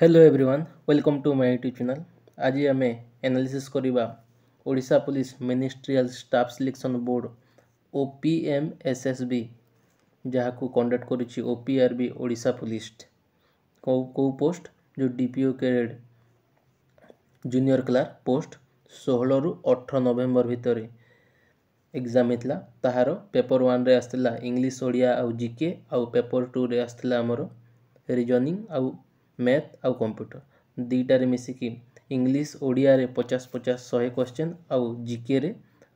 Hello everyone welcome to my YouTube channel. आज आम analysis करवा Odisha police ministerial staff selection board OPMSSB जहाँ को कंडक्ट करुच्ची OPRB ओडिशा पुलिस कौ पोस्ट जो DPO grade junior clerk post 16 रु 18 नवेम्बर भितर एग्जाम होता। ताहार पेपर 1 रे आसला इंग्लिश ओडिया आउ जीके आउ पेपर 2 रे आसला आमर रीजनिंग आउ मैथ आउ कंप्यूटर दुईटारे मिसिकी इंग्लिश ओडिया रे 50-50 100 क्वेश्चन आउ जीके रे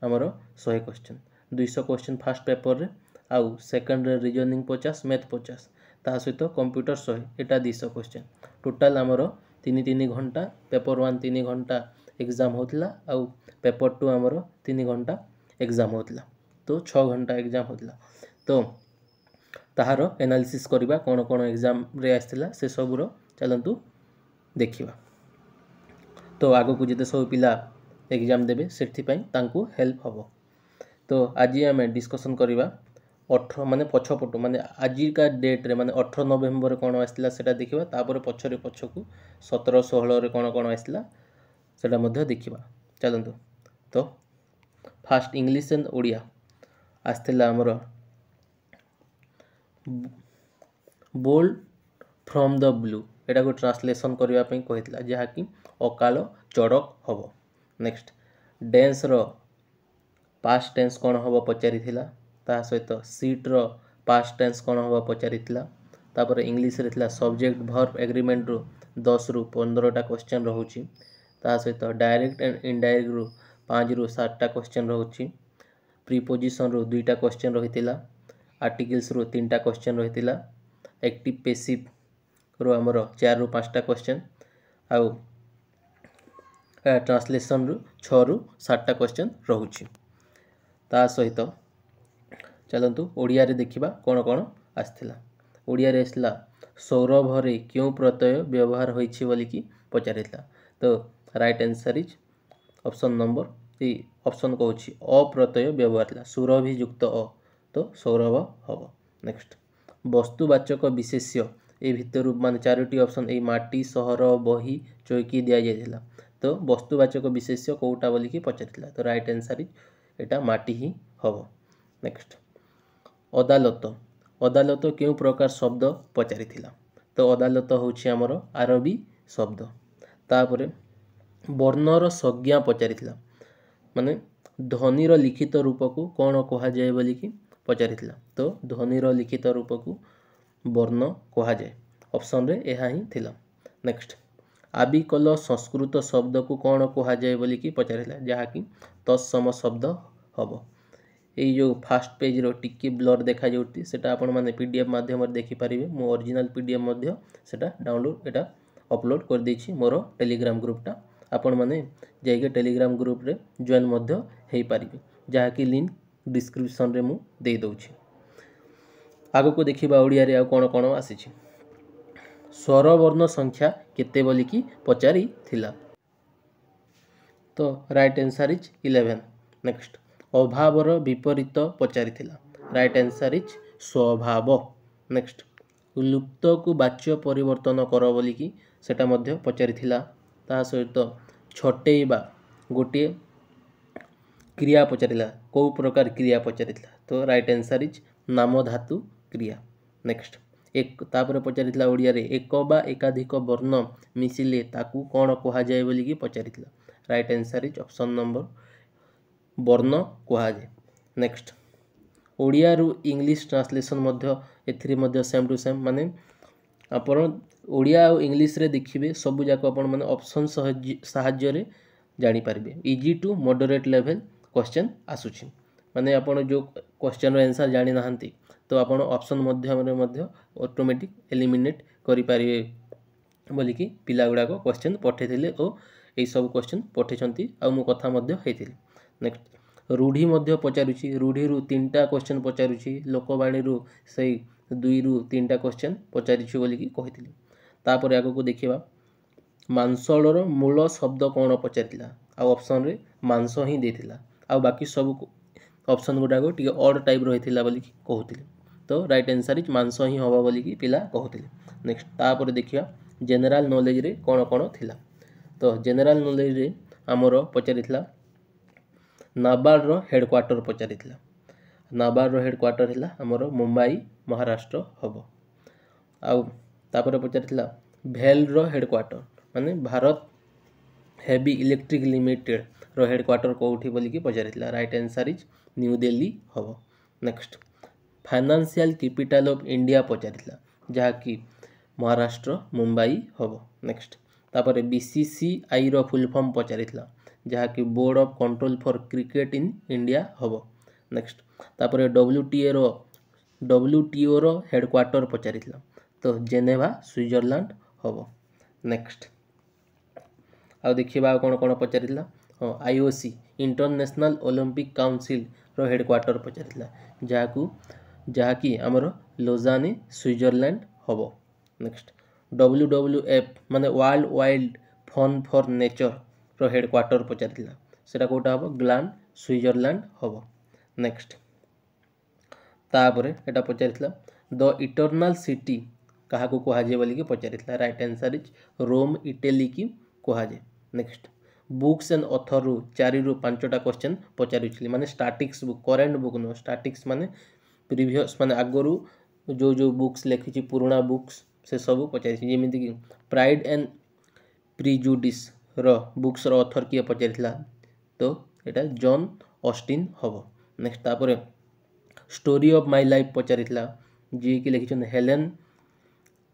आमर 100 क्वेश्चन 200 क्वेश्चन फास्ट पेपर रे आउ सेकंड रे रीजनिंग 50 मैथ 50 ता सहित कंप्यूटर 100 एटा 200 क्वेश्चन टोटाल आमर 3 घंटा पेपर 1 3 घंटा एग्जाम होतला आउ पेपर 2 आमर 3 घंटा एग्जाम होतला तो 6 घंटा एग्जाम होतला। तो ताहार एनालिसिस करबा कोन कोन एग्जाम रे आस्थिला से सबुर चलतु देखिबा। तो आगो को जिते सब पिला एग्जाम देबे सेथिपाई तांकु हेल्प हबो। तो आज आम डिस्कशन करबा 18 माने पछपटो माने आजि का डेट रे माने 18 नवेम्बर रे कोन आस्थिला सेटा देखिबा तापर पछरे पछकु 17 16 रे कोन कोन आस्थिला सेटा मध्ये देखिबा चलतु। तो फास्ट इंग्लिश एंड ओडिया आस्थिला हमर बोल्ड फ्रॉम द ब्लू एटा को ट्रांसलेशन करबा पई कहितला जहा कि अकाल चड़क हबो। नेक्स्ट डेंस रो पास्ट टेंस कोन हबो पचारिथिला ता सहित सीट रो पास्ट टेंस कोन हबो पचारिथिला तापर इंग्लिश रे थिला सब्जेक्ट वर्ब एग्रीमेंट रो 10 रु 15 टा क्वेश्चन रहउची ता सहित डायरेक्ट एंड इनडायरेक्ट रो 5 रु 7 टा क्वेश्चन रहउची प्रीपोजिशन रो 2 टा क्वेश्चन रहितिला आर्टिकल्स रो 3 टा क्वेश्चन रहितिला एक्टिव पैसिव रो हमर 4 रु 5 टा क्वेश्चन आउ ट्रांसलेशन रु 6 रु 7 टा क्वेश्चन रहउची ता सहित चलंतु ओडिया रे देखिबा कोन कोन आस्थिला। ओडिया रे आस्ला सौरभ रे क्यों प्रत्यय व्यवहार होईछि बोली कि पचारितला। तो right answer is option number option कहूछि अ प्रत्यय व्यवहार सुरभि युक्त अ तो सौरभ हबो। नेक्स्ट वस्तुवाचक विशेष्य ए भितर मान 4टी ऑप्शन ए माटी सहर बही चौकी दिया जायतिला तो वस्तुवाचक विशेष्य कोटा बोली कि पचारितला तो राइट आंसर इज एटा माटी ही हबो। नेक्स्ट अदालत अदालत क्यों प्रकार शब्द पचारितला तो अदालत होछि हमर आरबी शब्द तापरे वर्णर संज्ञा पचारितला माने ध्वनिर लिखित रूप को कौन कहा जाए बोली कि पचारितला तो ध्वनिर लिखित रूप को वर्ण कहा जाए ऑप्शन रे एहा ही थिला। नेक्स्ट आबिकल संस्कृत शब्द को कौन कहा जाए बोली कि पचारितला जहा कि तत्सम शब्द हबो। ए जो फास्ट पेज रो टिके ब्लर देखा जोटी सेटा आपण माने पीडीएफ माध्यम रे देखि परिबे मो ओरिजिनल पीडीएफ मध्ये सेटा डाउनलोड एटा अपलोड कर देछि मोर टेलीग्राम ग्रुपटा आपण माने जाइके टेलीग्राम ग्रुप रे जॉइन मध्ये हेई परिबे जहा कि लिंक डिस्क्रिप्शन रे मु दे दोछि। आगो को देखिबा ओडिया रे आ कोन कोन आसीछि स्वर वर्ण संख्या केते बोली कि पचारि थिला तो राइट आंसर इज 11। नेक्स्ट अभावर विपरीत पचारि थिला राइट आंसर इज स्वभाव। नेक्स्ट लुप्त को वाच्य परिवर्तन कर बोली कि सेटा मध्ये पचारि थिला ता सहित छटेइबा गोटे क्रिया पचारिला को प्रकार क्रिया पचारिला तो राइट आंसर इज नाम धातु क्रिया। नेक्स्ट एक तापर पचारितला ओडिया रे एक बा एकाधिक वर्ण मिसिले ताकू कोन कहा जाय बोली कि पचारितला right answer is option number वर्ण कहा जाय। नेक्स्ट ओडिया रु इंग्लिश ट्रांसलेशन मध्ये एथि मध्ये सेम टू सेम माने आपण ओडिया और इंग्लिश रे देखिबे सब जाक आपण माने ऑप्शन सहाय्य रे जानि पारिबे easy to moderate level question आसुछि माने आपण जो क्वेश्चन रो आंसर जानि नाहंती तो आपण ऑप्शन मध्य ऑटोमेटिक एलिमिनेट करि पारिबे बोली कि पिला गुडा को क्वेश्चन पठेथिले ओ ए सब क्वेश्चन पठेछंती आ मु कथा मध्य हेतिले। नेक्स्ट रूढ़ी मध्य पचारुछि रूढ़ी रु 3टा क्वेश्चन पचारुछि लोकवाणी रु सेई 2 रु 3टा क्वेश्चन पचारिछि बोली कि कहिथिले तापर आगो को देखिबा मांसलर मूल शब्द कोन पचारितला आ ऑप्शन रे मांस ही देथिला आ बाकी सब ऑप्शन गुडा को टिके ऑड टाइप रहिथिला बोली कि कहउथिले तो राइट आंसर इज मांस ही हवा बोली कि पिला कहउथिले। नेक्स्ट तापर देखिबा जेनेराल नॉलेज रे कौन कौन थिला तो जेनेराल नॉलेज रे आमर पचारिथिला नाबार्ड रो हेडक्वार्टर पचारिथिला नाबार्ड रो हेडक्वार्टर हिला आमर मुंबई महाराष्ट्र हबो आउ तापर पचारिथिला भेल रो हेडक्वार्टर माने भारत हेवी इलेक्ट्रिक लिमिटेड रो हेडक्वार्टर कोठी बोली कि पचारिथिला right answer is new Delhi हबो next financial capital of India पचारिथिला जहा कि महाराष्ट्र मुंबई हबो नेक्स्ट तापर बीसीसीआई रो फुल फॉर्म पचारिथिला जहा कि board of control for cricket in India हबो नेक्स्ट तापर डब्ल्यूटीओ रो हेडक्वार्टर पचारिथिला तो जेनेवा स्विट्जरलैंड हबो नेक्स्ट आ देखिबा कोन कोन पचारिथिला आईओसी इंटरनेशनल ओलंपिक काउंसिल रो हेडक्वार्टर पचारिथिला जहा कि हमर लोजाने स्विट्जरलैंड हबो नेक्स्ट डब्ल्यूडब्ल्यूएफ माने world wild fund for nature रो हेडक्वार्टर पचारिथिला सेटा कोटा हबो ग्लांड स्विट्जरलैंड हबो नेक्स्ट तापरे एटा पचारिथिला द इटर्नल सिटी कहा को कहाजे बोली कि पचारिथिला right answer is Rome Italy की कहाजे नेक्स्ट बुक्स एंड ऑथर रु 4 रु 5टा क्वेश्चन पचारिथिली माने statics book current book no statics माने प्रीवियस माने आगरु जो बुक्स लिखिछि पुराना बुक्स से सब पचारिछि जेमिति कि प्राइड एंड प्रिजुडिस रो बुक्स रो ऑथर किए पचारिथिला तो एटा जॉन ऑस्टिन हबो नेक्स्ट तापरे स्टोरी ऑफ माय लाइफ पचारिथिला जी कि लिखिछन हेलेन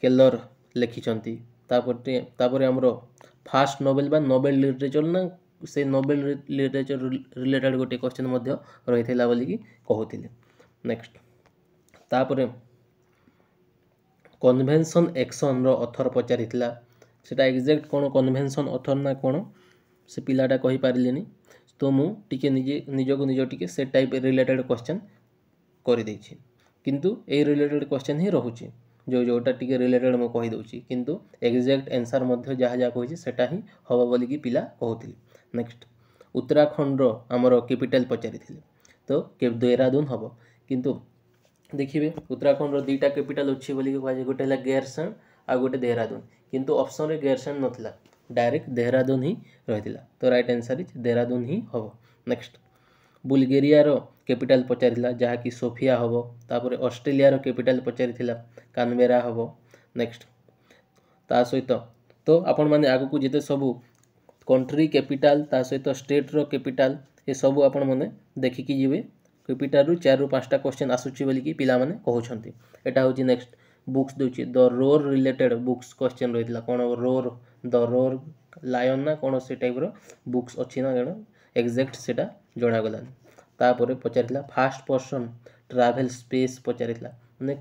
केलर लिखिछंती तापरे हमरो फास्ट नोवेल बा नोबेल लिटरेचर ना से नोबेल लिटरेचर रिलेटेड गोटे क्वेश्चन मध्य रहिथिला बोली कि कहउथिले नेक्स्ट तापरे कन्वेंशन एक्शन रो ऑथर पचारिथिला सेटा एग्जैक्ट कोन कन्वेंशन ऑथर ना कोन से पिलाटा कहि पारिलेनी तो मु टिके निजको निज टिके से टाइप रिलेटेड क्वेश्चन करि दैछि किंतु ए रिलेटेड क्वेश्चन ही रहउछि जोटा टिके रिलेटेड मु कहि दउछि किंतु एग्जैक्ट आंसर मध्य जहा जहा कहिछि सेटा ही हबो बोली कि पिला कहउथिले नेक्स्ट उत्तराखंड रो हमरो कैपिटल पचारिथिले तो देहरादून हबो किंतु देखिबे उत्तराखंड रो दुईटा कैपिटल अछि बोली कि कहि गोटे हला गैरसैंण आ गोटे देहरादून किंतु ऑप्शन रे गैरसैंण नथिला डायरेक्ट देहरादून ही रहिथिला तो राइट आंसर इज देहरादून ही हबो नेक्स्ट बुल्गेरिया रो कैपिटल पचारिथिला जहा कि सोफिया हबो तापर ऑस्ट्रेलिया रो कैपिटल पचारिथिला कानबेरा हबो नेक्स्ट ता सहित तो आपण माने आगु को जेते सब कंट्री कैपिटल ता सहित स्टेट रो कैपिटल ए सब आपण माने देखि कि जिवे कैपिटल रु 4 रु 5टा क्वेश्चन आसुची बोली कि पिला माने कहउछंती एटा होची नेक्स्ट बुक्स दोची the roar related books question रहितला कोन रोर द रोर लायन ना कोन से टाइप रो बुक्स अछि ना जण एग्जैक्ट सेटा जणा गलान तापरे पचारितला फास्ट पर्सन ट्रैवल स्पेस पचारितला माने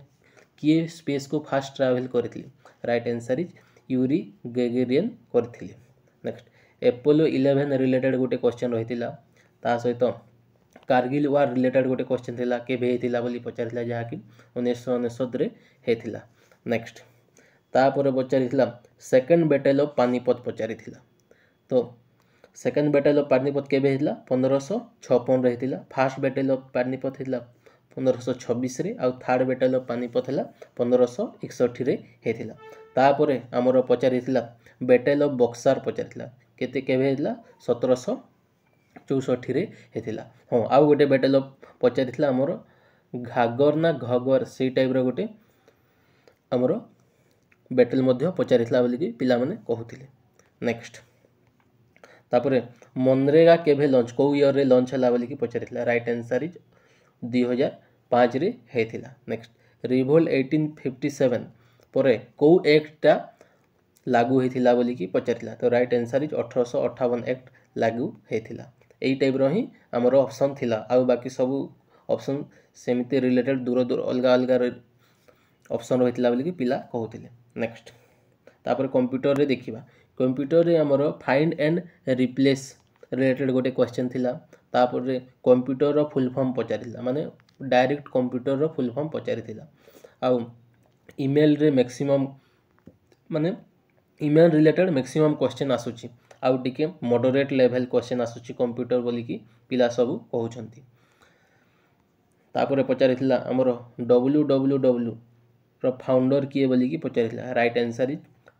किए स्पेस को फास्ट ट्रैवल करथिले राइट आंसर इज यूरी गैगेरियन करथिले नेक्स्ट एपोलो 11 रिलेटेड गोटे क्वेश्चन रहितला ता सहित कारगिल वार रिलेटेड गोटे क्वेश्चन थिला केबे हेतिला बोली पचारितला जहा कि 1969 रे हेतिला नेक्स्ट तापरे पचारितला सेकंड बैटल ऑफ पानीपत पचारितला तो सेकंड बैटल ऑफ पानीपत केबे हेतिला 1556 रे हेतिला फर्स्ट बैटल ऑफ पानीपत हेतिला 1526 रे आ थर्ड बैटल ऑफ पानीपत हेला 1561 रे हेतिला तापरे हमरो पचारितला बैटल ऑफ बक्सर पचारितला केते केबे हेतिला 1764 रे हेतिला हां आ गोटे बैटल ऑफ पचारितला हमरो घागर ना घगर से टाइप रो गोटे हमरो बैटल मध्य पचारितला बोली कि पिला माने कहउथिले नेक्स्ट तापरे मनरेगा केभे लॉन्च को ईयर रे लॉन्च हला बोली कि पचारितला राइट आंसर इज 2005 रे हेतिला नेक्स्ट रिवोल्ट 1857 परे को एक्टटा लागू हेतिला बोली कि पचारितला तो राइट आंसर इज 1858 एक्ट लागू हेतिला एई टाइप रो ही हमर ऑप्शन थिला आ बाकी सब ऑप्शन सेमिति रिलेटेड दूर दूर अलगा अलगा ऑप्शन रहितला बोली कि पिला कहउथिले नेक्स्ट तापर कंप्यूटर रे देखिबा कंप्यूटर रे हमर फाइंड एंड रिप्लेस रिलेटेड गोटे क्वेश्चन थिला तापर रे कंप्यूटर रो फुल फॉर्म पचारितला माने डायरेक्ट कंप्यूटर रो फुल फॉर्म पचारितला आ ईमेल रे मैक्सिमम माने ईमेल रिलेटेड मैक्सिमम क्वेश्चन आसुची आ टिके मॉडरेट लेवल क्वेश्चन आसुची कंप्यूटर बोली कि पिला सब कहउछंती तापर पचारितला हमर www रो फाउंडर किए बोली कि पचारितला right answer is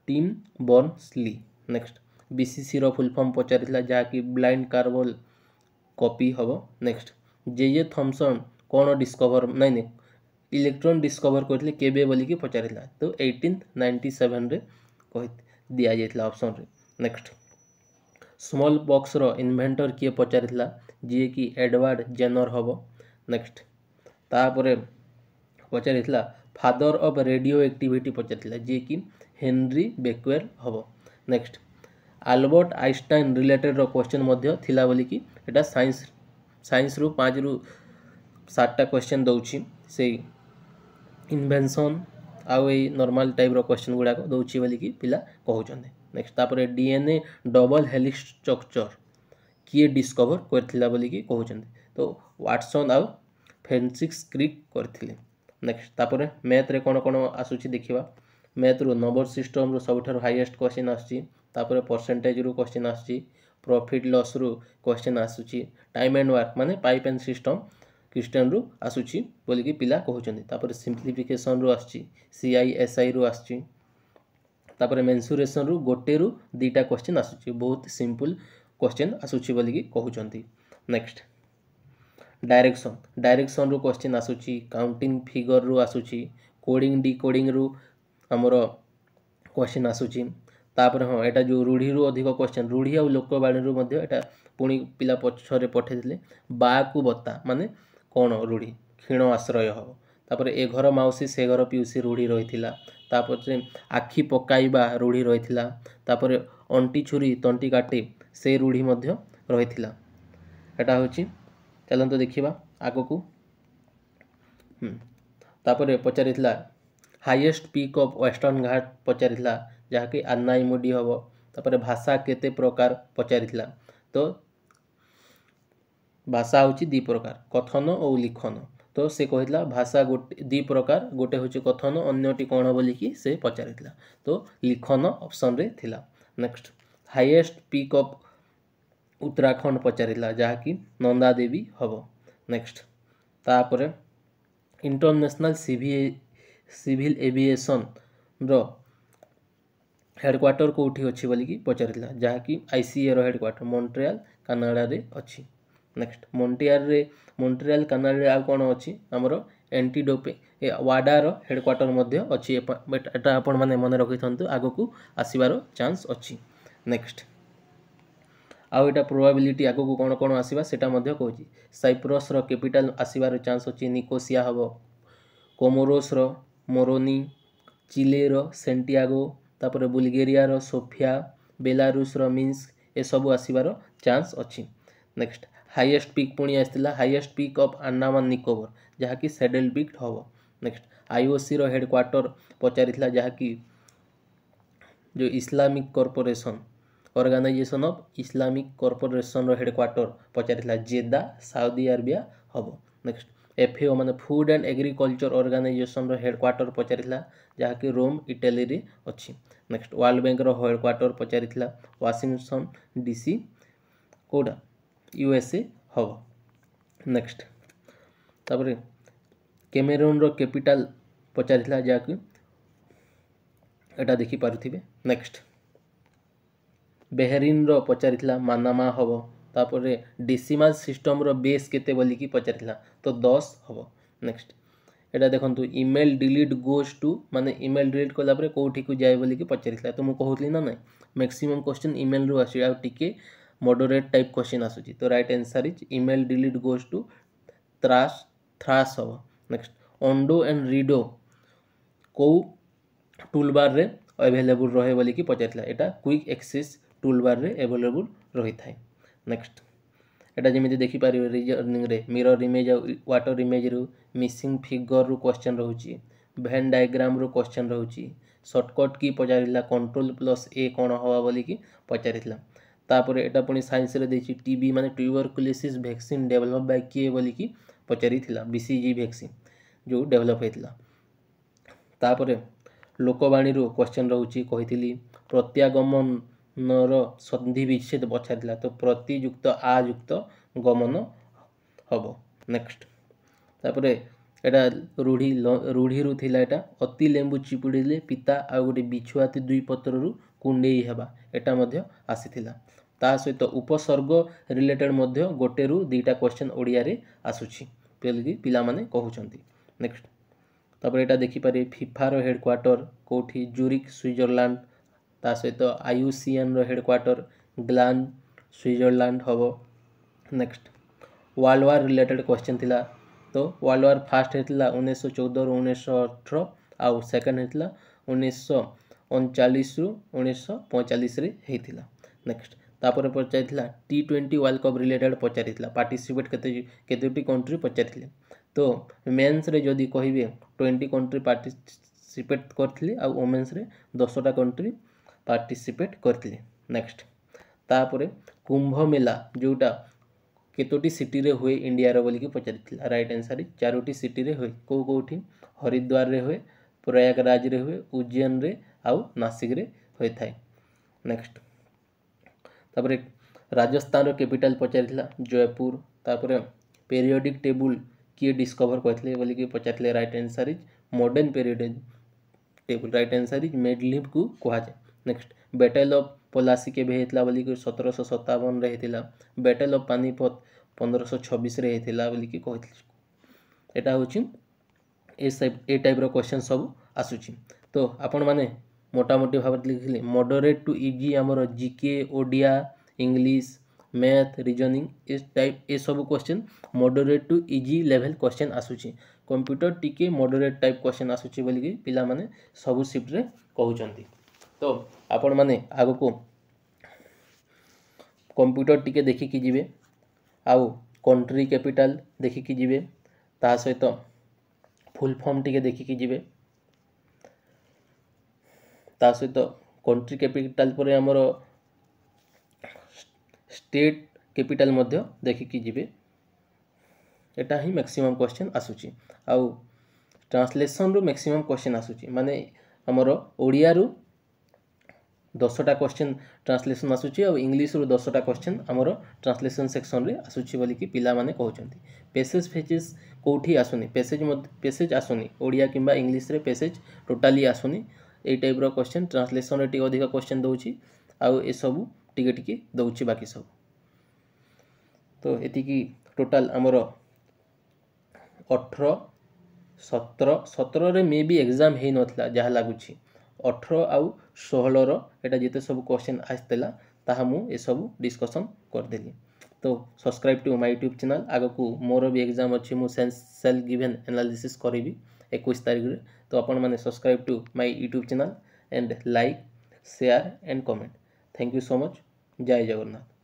Tim Berners Lee. Next BCC रो फुल फॉर्म पचारिथिला जहाँकि ब्लाइंड कार्बल कॉपी हम। नेक्स्ट जे थॉमसन कौन डिस्कवर नहीं इलेक्ट्रॉन डिस्कवर करते केबे बोलिकी पचारिथिला तो 1897 रे कहि दिया जाइथिला ऑप्शन रे। नेक्स्ट स्मॉल बॉक्स रो इन्वेंटर किए पचारिथिला जी कि एडवर्ड जेनर हम। नेक्स्ट तापरे पचारिथिला फादर ऑफ रेडियो एक्टिविटी पचारिथिला जी कि हेनरी बेक्वेल हम। नेक्स्ट आल्बर्ट आइंस्टाइन रिलेटेड रो क्वेश्चन मध्य थिला बोलिकी एटा साइंस रु 5 रु 7टा क्वेश्चन दउछि से इन्वेंशन आउ ए नॉर्मल टाइप रो क्वेश्चन गुडा को दउछि बोलिकी पिला कहउछन्ते। नेक्स्ट तापरे डीएनए डबल हेलिक्स स्ट्रक्चर किए डिस्कवर करथिला बोलिकी कहउछन्ते तो वाटसन आउ फेंसिक्स क्रिक करथिले। नेक्स्ट तापरे मैथ रे कोन कोन आसुछि देखिबा। मैथ रु नंबर सिस्टम रु सबठार हाईएस्ट क्वेश्चन आसुछि तापरे परसेंटेज रु क्वेश्चन आसुछि प्रॉफिट लॉस रु क्वेश्चन आसुछि टाइम एंड वर्क माने पाइप एंड सिस्टम क्वेश्चन रु आसुछि बोलिकी पिला कहउछन्ते। तापरे सिंप्लिफिकेशन रु आसुछि सीआईएसआई रु आसुछि तापरे मेंसुरेशन रु गोटे रु दीटा क्वेश्चन आसुछि बहुत सिंपल क्वेश्चन आसुछि बोलिकी कहउछन्ते। नेक्स्ट डायरेक्शन रु क्वेश्चन आसुछि काउंटिंग फिगर रु आसुछि कोडिंग डिकोडिंग रु हमर क्वेश्चन आसुछि तापर हाँ एटा जो रूढ़ी रु अधिक क्वेश्चन रूढ़ी आ लोकवाणी रु मध्य एटा पुणी पिला पछरे पठेइले बा को बता माने कौन रूढ़ी क्षीण आश्रय हम। तापर ए घर माउसी से घर पिउसी रूढ़ी रहिथिला तापर से आखि पकाइबा रूढ़ी रहिथिला तापर अंटी छुरी तंटी काटे से रूढ़ी मध्य रहिथिला। एटा होछि चलंतो देखिबा आगो को। तापर पचारिथिला हाईएस्ट पीक ऑफ वेस्टर्न घाट पचारिथिला जहाँकि आनाईमुडी हम। तापर भाषा केते प्रकार पचारिथिला तो भाषा होची दी प्रकार कथन और लिखन तो से कहितला भाषा गोटे दी प्रकार गोटे होची कथन अन्यटी कोन बोलिकी से पचारिथिला तो लिखन ऑप्शन रे थिला। Next highest peak of Uttarakhand पचारिथिला जहाँकि नंदा देवी हम। नेक्स्ट तापर इंटरनेशनल सिविल एविएशन रो हेडक्वार्टर कोठी अच्छी बोलिकी पचारिथिला जहाँकि आईसीए रो हेडक्वार्टर मॉन्ट्रियल कनाडा रे अच्छी। नेक्स्ट मॉन्ट्रियल कनाडा रे आ कोन अच्छी हमरो एंटीडोपे वाडा रो हेडक्वार्टर मध्य अच्छी एटा आपण माने मन रखिथंतु आगो को आसीबारो चांस अच्छी। नेक्स्ट आउ एटा प्रोबेबिलिटी आगो को कोन कोन आसीबा सेटा मध्य कहूची साइप्रस रो कैपिटल आसीबारो चांस अच्छी निकोसिया हबो कोमोरोस रो मोरोनी चिले रो सेंटियागो तापर बुल्गेरिया रो सोफिया बेलारूस रो मिन्स्क ए सब आसीबारो चांस अच्छी। नेक्स्ट हाईएस्ट पीक पुणी आसला highest peak of Andaman Nicobar जहाँकि सेडल पीक हम। नेक्स्ट आईओसी रो हेडक्वार्टर पचारिथिला जहाँकि जो Islamic corporation organisation of Islamic corporation रो हेडक्वार्टर पचारिथिला जेदा सऊदी अरेबिया हम। नेक्स्ट एफएओ माने फूड एंड एग्रीकल्चर ऑर्गेनाइजेशन रो हेडक्वार्टर पचारिथिला जहाँकि रोम इटाली रे अच्छी। नेक्स्ट वर्ल्ड बैंक रो हेडक्वार्टर पचारिथिला वाशिंगटन डीसी कोडा यूएसए हम। नेक्स्ट तापर कैमेरून रो कैपिटल पचारिथिला जहाँकि एटा देखि पारुथिबे। नेक्स्ट बेहरीन रो पचारिथिला मानामा हम। तापर डेसिमल सिस्टम रो बेस केते बोलिकी पचारिथिला तो 10 हम। नेक्स्ट एटा देखंतु ईमेल डिलीट गोज टू माने ईमेल डिलीट कला परे कोठी को जाय बोलिकी पचारिथिला तो मु कहउतली ना नै मैक्सिमम क्वेश्चन ईमेल रु आसी आ टिके मॉडरेट टाइप क्वेश्चन आसुची तो right answer is email delete goes to trash हम। नेक्स्ट ओंडो एंड रीडो को टूल बार रे अवेलेबल रहे बोलिकी पचारिथिला एटा क्विक एक्सेस टूल बार रे अवेलेबल रही थाए। नेक्स्ट एटा जेमिति देखि पारिबे रीजनिंग रे मिरर इमेज वाटर इमेज रु मिसिंग फिगर रु क्वेश्चन रहउची वेन डायग्राम रु क्वेश्चन रहउची शॉर्टकट की पचारिला कंट्रोल प्लस ए कोन हवा बोलिकी पचारिथिला। तापर एटा पुनी साइंस रे देछि टीबी माने ट्यूबरकुलोसिस वैक्सीन डेवलप बाय के बोलिकी पचारिथिला बीसीजी वैक्सीन जो डेवलप हेतिला। तापर लोकवाणी रु क्वेश्चन रहउची कहिथिली प्रत्यागमन संधि विच्छेद पचारिथिला तो प्रतियुक्त आ युक्त गमन हम। नेक्स्ट तापर एटा रूढ़ी थिला एटा अति लेंबू चिपुड़िले पिता आ गोटे बिछुआती दुई पत्ररू कुंडेई हेबा एटा मध्य आसीथिला ता सहित उपसर्ग रिलेटेड मध्य गोटे रु दुईटा क्वेश्चन ओडिया रे आसुची बोलिकी पिला माने कहउचंती। नेक्स्ट तापर एटा देखि पारे फिफा रो हेडक्वार्टर कोठी जूरिक स्विट्जरलैंड ता सहित आईयूसीएन रो हेडक्वार्टर ग्लान स्विट्जरलैंड हबो। Next world war related question थिला तो वर्ल्ड वार फास्ट हेतला 1914 रु 1918 आउ सेकंड हेतला 1939 रु 1945 रे हेतिला। नेक्स्ट तापर पचारिथिला T20 वर्ल्ड कप रिलेटेड पचारिथिला पार्टिसिपेट केतेटी कंट्री पचारिथिले तो मेंस रे जदी कहिबे 20 कंट्री पार्टिसिपेट करथिले आ वुमेन्स रे 10टा कंट्री पार्टिसिपेट करथिले। नेक्स्ट तापर कुंभ मेला जोटा केतोटी सिटी रे हुए इंडिया रो बोलिकी पचारिथिला राइट आंसर 4टी सिटी रे हुए कोठी हरिद्वार रे हुए प्रयागराज रे हुए उज्जैन रे आउ नासिक रे होय थाए। नेक्स्ट तापर राजस्थान रो कैपिटल पचारिथिला जयपुर तापर पीरियोडिक टेबल किए डिस्कवर करथिले बोलिकी पचारिथिले right answer modern periodic table right answer Mendeleev को कहा जाए। नेक्स्ट बैटल ऑफ पलासी के हेतला बोलिकी 1757 रे हेतिला बैटल ऑफ पानीपत 1526 रे हेतिला बोलिकी कहथिले एटा होची ए टाइप रो क्वेश्चन सब आसुची तो आपण माने मोटा मोटी भाव लिखिले मॉडरेट टू इजी हमर GK Odia English math reasoning इस टाइप ए सब question moderate to easy level question आसुची कंप्यूटर टिके मॉडरेट टाइप क्वेश्चन आसुची बोलिकी पिला माने सब शिफ्ट रे कहउचंती तो आपण माने आगो को कंप्यूटर टिके देखि कि जिवे आउ कंट्री कैपिटल देखि कि जिवे ता सहित फुल फॉर्म टिके देखि कि जिवे ता सहित कंट्री कैपिटल पर हमर स्टेट कैपिटल मध्य देखि कि जिवे एटा ही मैक्सिमम क्वेश्चन आसुची आउ ट्रांसलेशन रो मैक्सिमम क्वेश्चन आसुची माने हमर ओडिया रो 10टा क्वेश्चन ट्रांसलेशन आसुची और इंग्लिश रो 10टा क्वेश्चन हमर ट्रांसलेशन सेक्शन रे आसुची बोलिकी पिला माने कहउचंती। पेसेज फेजेस कोठी आसुनी पेसेज आसुनी ओडिया किंबा इंग्लिश रे पेसेज टोटाली आसुनी ए टाइप रो क्वेश्चन ट्रांसलेशन रे टी अधिक क्वेश्चन दउची आउ ए सब टिके टिके दउची बाकी सब तो एति की टोटल हमर 18 17 रे मे भी एग्जाम हे नथला जहा लागुची 18 आउ 16 रो एटा जेते सब क्वेश्चन आस्तेला ताहा मु ए सब डिस्कशन कर देली तो subscribe to my YouTube channel आगो को मोर भी एग्जाम अछि मु सेल्फ गिवन एनालिसिस करिवि 21 तारिख रे तो अपन माने subscribe to my YouTube channel and like share and comment thank you so much जय जगन्नाथ।